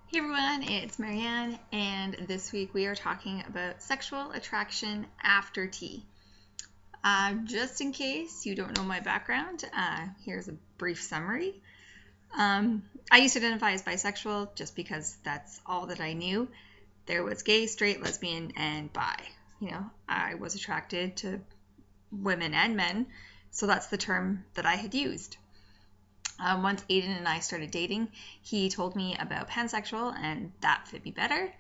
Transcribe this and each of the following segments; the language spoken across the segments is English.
Hey everyone, it's Marianne, and this week we are talking about sexual attraction after tea. Just in case you don't know my background, here's a brief summary. I used to identify as bisexual just because that's all that I knew. There was gay, straight, lesbian, and bi. I was attracted to women and men, so that's the term that I had used. Once Aiden and I started dating, he told me about pansexual, and that fit me better.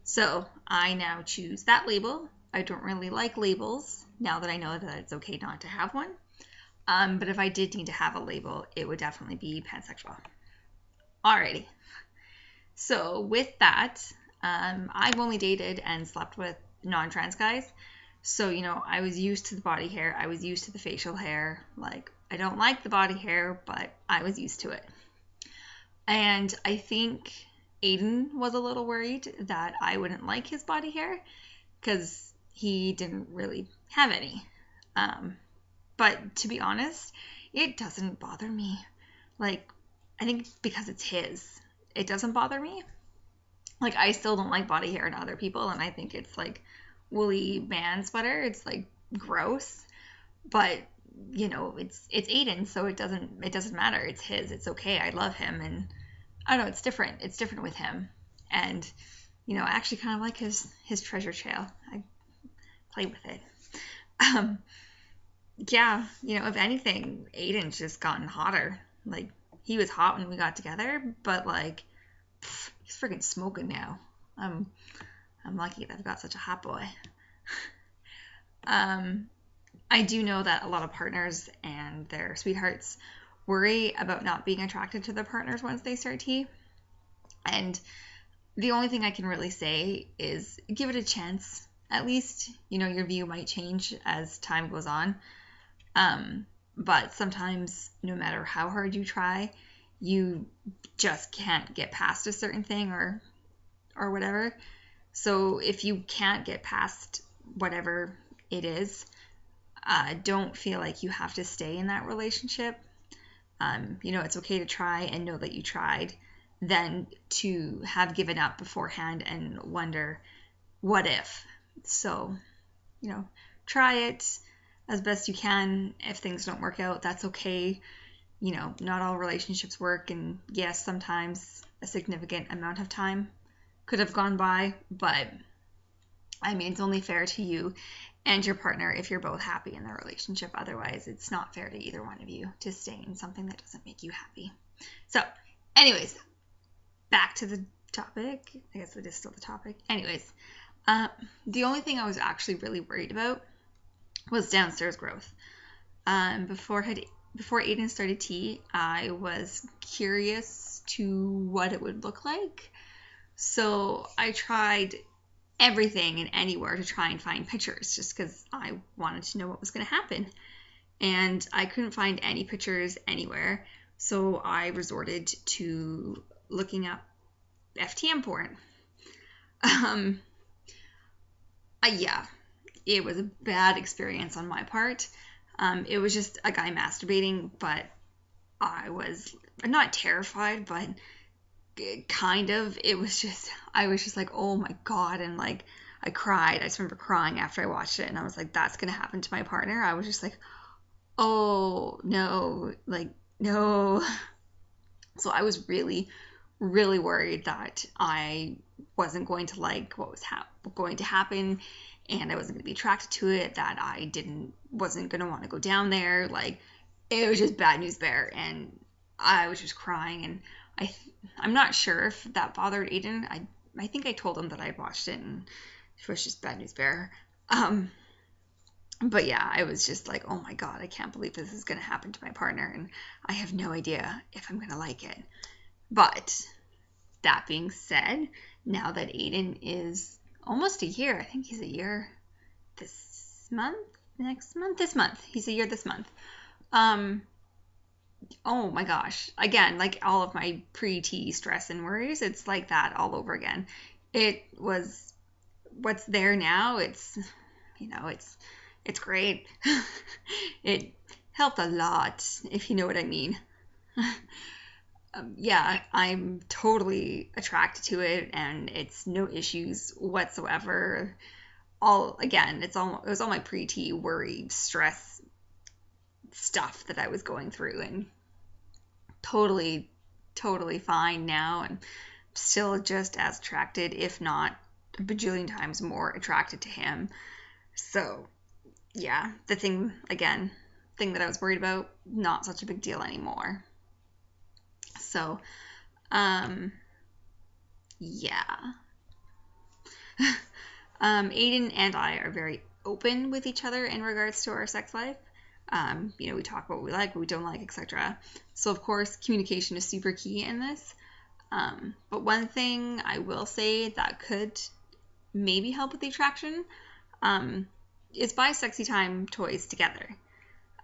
So I now choose that label. I don't really like labels now that I know that it's okay not to have one. But if I did need to have a label, it would definitely be pansexual. Alrighty. So with that, I've only dated and slept with non-trans guys. So, I was used to the body hair. I was used to the facial hair. I don't like the body hair, but I was used to it. And I think Aiden was a little worried that I wouldn't like his body hair because he didn't really have any. But to be honest, it doesn't bother me. I think because it's his, it doesn't bother me. I still don't like body hair in other people, and I think it's woolly man sweater. It's gross, but it's Aiden, so it doesn't matter. It's his. It's okay. I love him, and I don't know. It's different. It's different with him, and I actually kind of like his treasure trail. I play with it. Yeah, if anything, Aiden's just gotten hotter. He was hot when we got together, but he's freaking smoking now. I'm lucky that I've got such a hot boy. I do know that a lot of partners and their sweethearts worry about not being attracted to their partners once they start tea. And the only thing I can really say is give it a chance. At least, your view might change as time goes on. But sometimes, no matter how hard you try, you just can't get past a certain thing or whatever. So if you can't get past whatever it is, don't feel like you have to stay in that relationship. It's okay to try and know that you tried, than to have given up beforehand and wonder, what if? So, try it as best you can. If things don't work out, that's okay. Not all relationships work, and yes, sometimes a significant amount of time could have gone by, but it's only fair to you and your partner if you're both happy in the relationship. Otherwise, it's not fair to either one of you to stay in something that doesn't make you happy. So, anyways, back to the topic. I guess it is still the topic. Anyways, the only thing I was actually really worried about was downstairs growth. Before Aiden started tea, I was curious to what it would look like. So I tried everything and anywhere to try and find pictures, just because I wanted to know what was going to happen. And I couldn't find any pictures anywhere, so I resorted to looking up FTM porn. Yeah, it was a bad experience on my part. It was just a guy masturbating, but I was not terrified, but kind of. I was just like, oh my god, and I cried. I just remember crying after I watched it, and I was like, that's gonna happen to my partner. I was just like, oh no, no. So I was really, really worried that I wasn't going to like what was going to happen, and I wasn't going to be attracted to it, that I wasn't going to want to go down there. It was just bad news bear, and I was just crying, and I'm not sure if that bothered Aiden. I think I told him that I watched it, and it was just bad news bear. But yeah, I was just like, oh my god, I can't believe this is going to happen to my partner, and I have no idea if I'm going to like it. But that being said, now that Aiden is almost a year, I think he's a year this month, he's a year this month. Oh my gosh, again, all of my pre-tea stress and worries, it's like that all over again. It was what's there now. It's great. It helped a lot, if you know what I mean. yeah, I'm totally attracted to it, and it's no issues whatsoever. It was all my pre-T worry, stress stuff that I was going through, and totally, totally fine now, and still just as attracted, if not a bajillion times more attracted to him. So, yeah, the thing that I was worried about, not such a big deal anymore. So, yeah. Aiden and I are very open with each other in regards to our sex life. We talk about what we like, what we don't like, etc. So, of course, communication is super key in this. But one thing I will say that could maybe help with the attraction is buy sexy time toys together.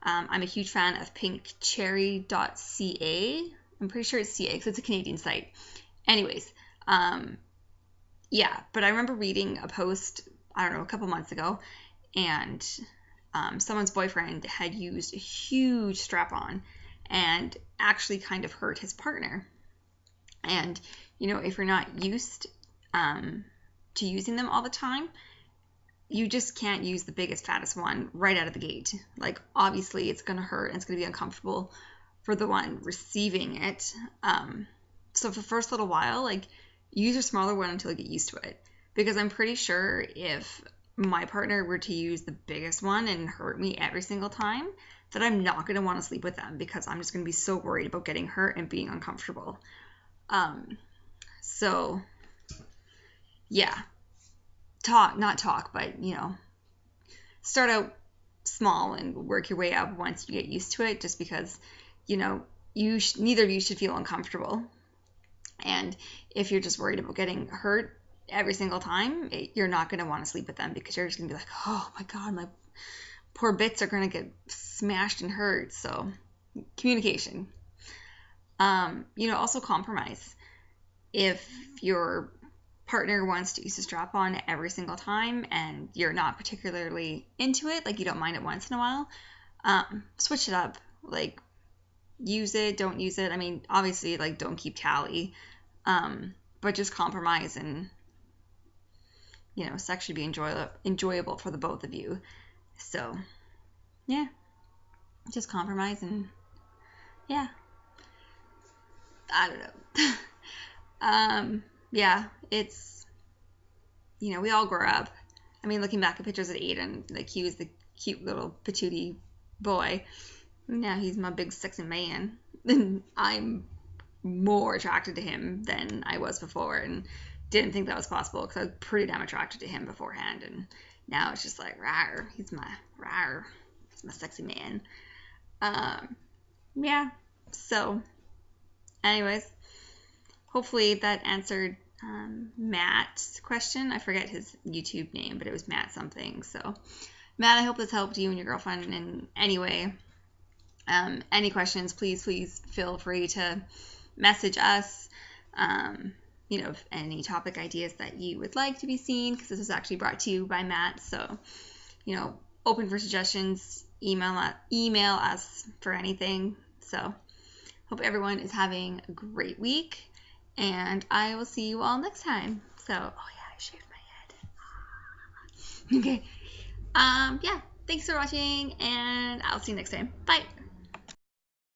I'm a huge fan of pinkcherry.ca. I'm pretty sure it's CA because it's a Canadian site. Anyways, yeah, but I remember reading a post, I don't know, a couple months ago, and someone's boyfriend had used a huge strap-on and actually kind of hurt his partner. And, if you're not used to using them all the time, you just can't use the biggest, fattest one right out of the gate. Like, obviously, it's going to hurt and it's going to be uncomfortable for the one receiving it. So for the first little while, like, use a smaller one until you get used to it. Because I'm pretty sure if my partner were to use the biggest one and hurt me every single time, that I'm not going to want to sleep with them because I'm just going to be so worried about getting hurt and being uncomfortable. So, yeah. Start out small and work your way up once you get used to it, just because, neither of you should feel uncomfortable. And if you're just worried about getting hurt every single time, you're not going to want to sleep with them because you're just going to be like, oh my God, my poor bits are going to get smashed and hurt. So communication. Also compromise. If your partner wants to use a strap-on every single time and you're not particularly into it, like you don't mind it once in a while, switch it up. Like, use it, don't use it. I mean, obviously, like, don't keep tally, but just compromise and, sex should be enjoyable for the both of you. So, yeah, just compromise and, yeah, I don't know. Yeah, it's, we all grow up. I mean, looking back at pictures of Aiden, like, he was the cute little patootie boy. Now he's my big sexy man. And I'm more attracted to him than I was before, and didn't think that was possible because I was pretty damn attracted to him beforehand. And now it's just like, rawr, he's my sexy man. Yeah. So, anyways, hopefully that answered Matt's question. I forget his YouTube name, but it was Matt something. So, Matt, I hope this helped you and your girlfriend in any way. Any questions, please feel free to message us. If any topic ideas that you would like to be seen, because this was actually brought to you by Matt. So, open for suggestions. Email us for anything. So, hope everyone is having a great week. And I will see you all next time. So, oh yeah, I shaved my head. Okay. Yeah. Thanks for watching, and I'll see you next time. Bye.